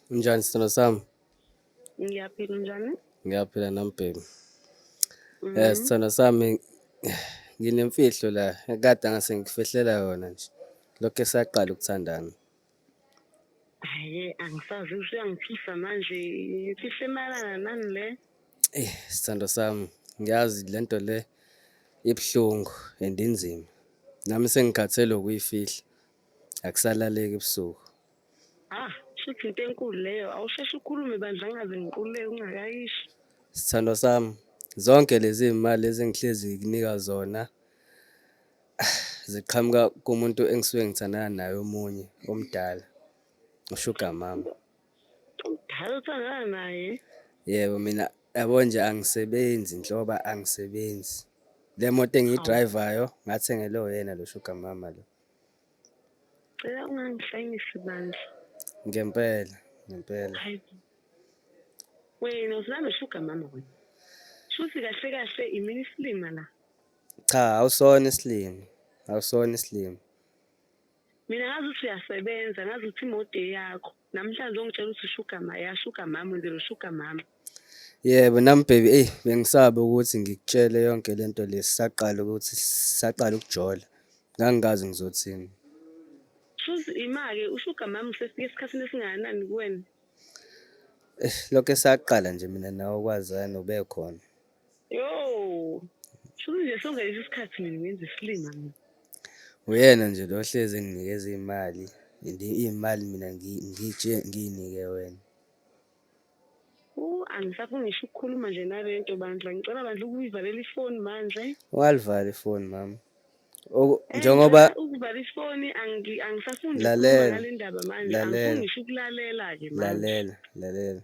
Unjani sithando sami? Ngiyaphila njani? Ngiyaphila nami baby. Mhm. Sithando sami, nginemfihlo la ekade ngase ngikufihlela yona nje. Lokhu esaqala ukuthandana. Hhayi, angisazi usuyangifihla manje. Imfihlo emayelana nani le? Sithando sami, ngiyazi le nto le ibuhlungu and inzima. Nami sengikhathele ukuyifihla. Akusalaleki ebusuku. Shuthi into enkulu leyo. Awusheshe ukhulume bandla ngaze ngiquleke ungakayishi. Sithando sami, zonke lezi mali ezengihlezi ngikunika zona ziqhamuka kumuntu engisuke ngithandana naye omunye omdala, uSugar Mama. Omdala othandana naye? Yebo, mina yabo nje angisebenzi nhloba angisebenzi. Le moto engiyidrayivayo ngathengelwe yena lo Sugar Mama lo. Cela ungangihlanyisi bandla. Ngempela, ngempela. Hayi. Wena usilame Sugar Mama wena. Shuthi kahle kahle imini isilima la. Cha, awusona isilimo. Awusona isilimo. Mina ngazi ukuthi uyasebenza, ngazi ukuthi imoto yakho. Namhlanje ungitshela ukuthi Sugar Mama nje lo Sugar Mama. Yebo, nami baby, bengisaba ukuthi ngikutshele yonke lento saqala ukujola. Ngangingazi ngizothini. Shuthi ima-ke uSugar Mama usefike esikhathini esingakanani kuwena? Lokho esaqala nje mina nawe kwazana ube khona. Yo. Shuthi nje songelesi isikhathi mina ngenza isilima mina. Uyena nje lo hlezi enginikeza imali. Iy'mali mina ngiyinike wena. Angisafuni ngisho ukukhuluma nje nalento bandla. Ngicela bandla ukuyivalela ifoni manje. Ungalivala ifoni mama. Njengoba ukuvala ifoni angisafuni nje lalela, ukukhuluma ngale ndaba manje. Angifuni ngisho ukulalela-ke manje. lalela.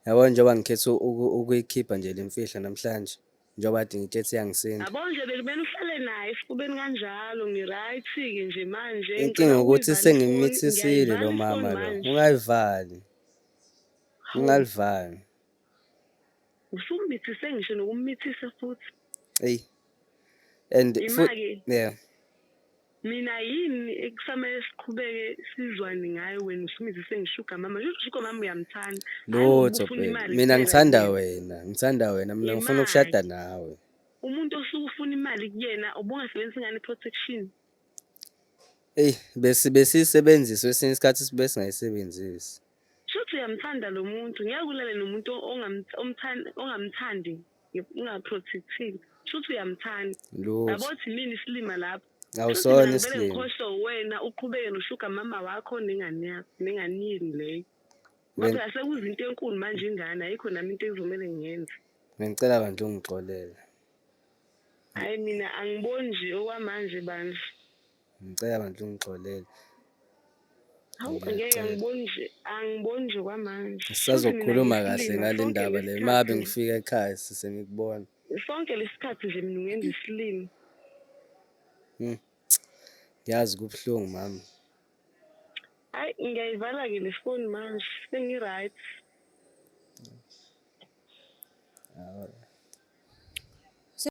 Yabo njengoba ngikhethe ukuyikhipha nje le mfihlo namhlanje. Njengoba kade ngitshethi iyangisinda. Yabo nje bekumele uhlale naye esifubeni kanjalo. Ngi-right-ke nje manje. Inkinga ukuthi sengimithisile lo mama lo. Ungayivali. Ungalivali. Usungimithise ngisho nokumithisa futhi. Eyi. And Ima-ke yeah. mina yini ekusamele siqhubeke sizwane ngayo wena usumithise ngiSugar Mama. Sugar Mama uyamthanda. Lutho mina ngithanda wena. Ngithanda wena. Mina ngifuna ukushada nawe. Umuntu osuke ufuna imali kuyena ubungasebenzisi ngani protection? Besisebenzisa esinye isikhathi sibe singayisebenzisi. Shuthi uyamthanda lo muntu. Ngeke ulale nomuntu ongamthandi ungaprotectile. Shuthi uyamthanda. Yabothi mina isilima lapha. Awusona isilimo. Ngikhohlwe wena uqhubeke noSugar Mama wakho nengane yakho nengane yini leyo. Kodwa sekuza into enkulu manje ingane ayikho nami into ezomele ngiyenze. Ngicela bandla ungixolele. Hayi mina angiboni nje okwamanje bandla. Ngicela bandla ungixolele. Ngeke angiboni nje kwamanje. Sisazokhuluma kahle ngale ndaba le mabe ngifika ekhaya sengikubona. Sonke lesikhathi nje mina ngenza isilimo. Yazi kubuhlungu mama. Hayi ngiyayivala-ke le phone manje sengi-right.